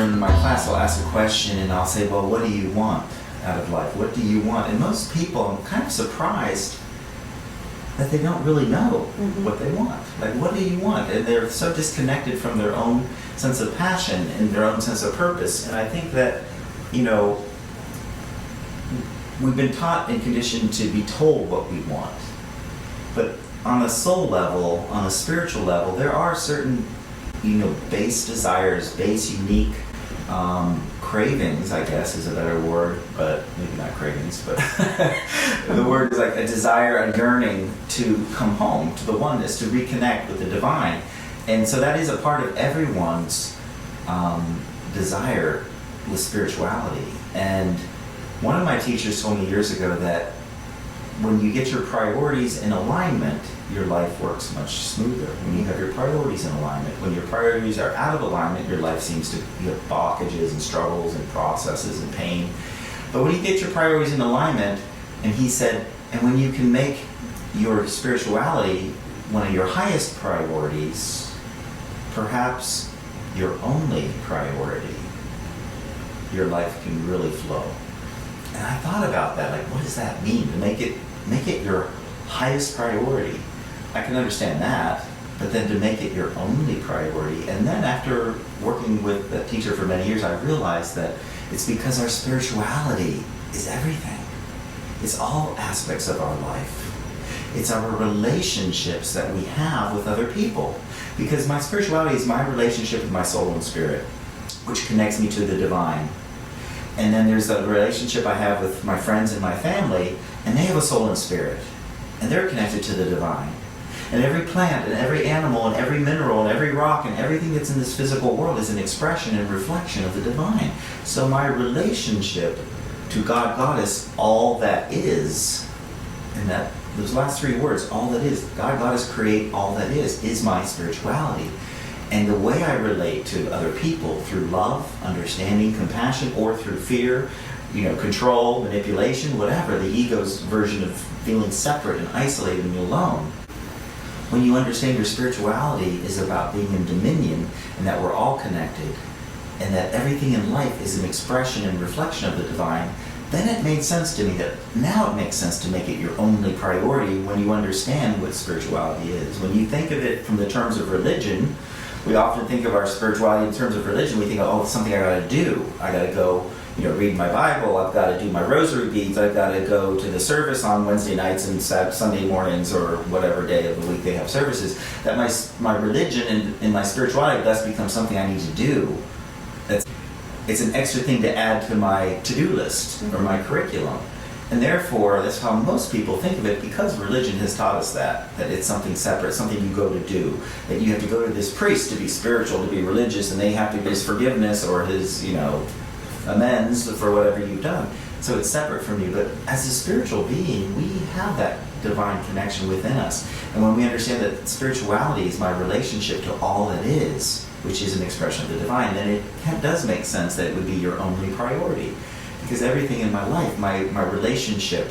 in my class, I'll ask a question and I'll say, well, what do you want out of life? What do you want? And most people, I'm kind of surprised that they don't really know what they want. Like, what do you want? And they're so disconnected from their own sense of passion and their own sense of purpose. And I think that, you know, we've been taught and conditioned to be told what we want. But on a soul level, on a spiritual level, there are certain, you know, base desires, base unique cravings, I guess is a better word, but maybe not cravings, but the word is like a desire, a yearning to come home to the oneness, to reconnect with the divine. And so that is a part of everyone's desire with spirituality. And one of my teachers told me years ago that when you get your priorities in alignment, your life works much smoother. When you have your priorities in alignment, when your priorities are out of alignment, your life seems to have blockages and struggles and processes and pain. But when you get your priorities in alignment, and he said, and when you can make your spirituality one of your highest priorities, perhaps your only priority, your life can really flow. And I thought about that, like, what does that mean? To make it your highest priority. I can understand that, but then to make it your only priority. And then after working with that teacher for many years, I realized that it's because our spirituality is everything. It's all aspects of our life. It's our relationships that we have with other people. Because my spirituality is my relationship with my soul and spirit, which connects me to the divine. And then there's the relationship I have with my friends and my family, and they have a soul and spirit. And they're connected to the divine. And every plant and every animal and every mineral and every rock and everything that's in this physical world is an expression and reflection of the divine. So my relationship to God, Goddess, all that is, and that those last three words, all that is, God, Goddess, create all that is my spirituality. And the way I relate to other people through love, understanding, compassion, or through fear, you know, control, manipulation, whatever, the ego's version of feeling separate and isolated and alone. When you understand your spirituality is about being in dominion and that we're all connected and that everything in life is an expression and reflection of the divine, then it made sense to me that now it makes sense to make it your only priority when you understand what spirituality is. When you think of it from the terms of religion, we often think of our spirituality in terms of religion. We think, oh, it's something I gotta do. I gotta go, you know, read my Bible. I've got to do my rosary beads. I've got to go to the service on Wednesday nights and Sunday mornings or whatever day of the week they have services. That my religion and my spirituality thus becomes something I need to do. It's an extra thing to add to my to-do list or my curriculum. And therefore, that's how most people think of it, because religion has taught us that it's something separate, something you go to do. That you have to go to this priest to be spiritual, to be religious, and they have to give his forgiveness or his, you know, amends for whatever you've done. So it's separate from you. But as a spiritual being, we have that divine connection within us. And when we understand that spirituality is my relationship to all that is, which is an expression of the divine, then it does make sense that it would be your only priority. Because everything in my life, my relationship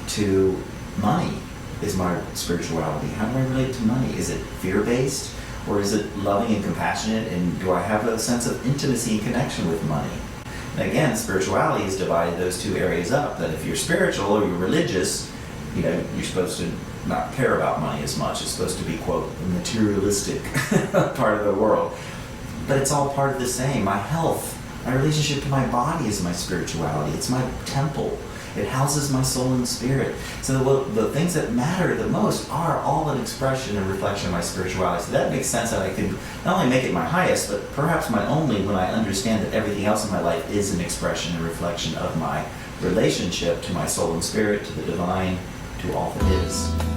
to money is my spirituality. How do I relate to money? Is it fear-based? Or is it loving and compassionate? And do I have a sense of intimacy and connection with money? And again, spirituality has divided those two areas up. That if you're spiritual or you're religious, you know, you're supposed to not care about money as much. It's supposed to be, quote, the materialistic part of the world. But it's all part of the same. My health, my relationship to my body is my spirituality. It's my temple. It houses my soul and spirit. So the things that matter the most are all an expression and reflection of my spirituality. So that makes sense that I can not only make it my highest, but perhaps my only, when I understand that everything else in my life is an expression and reflection of my relationship to my soul and spirit, to the divine, to all that is.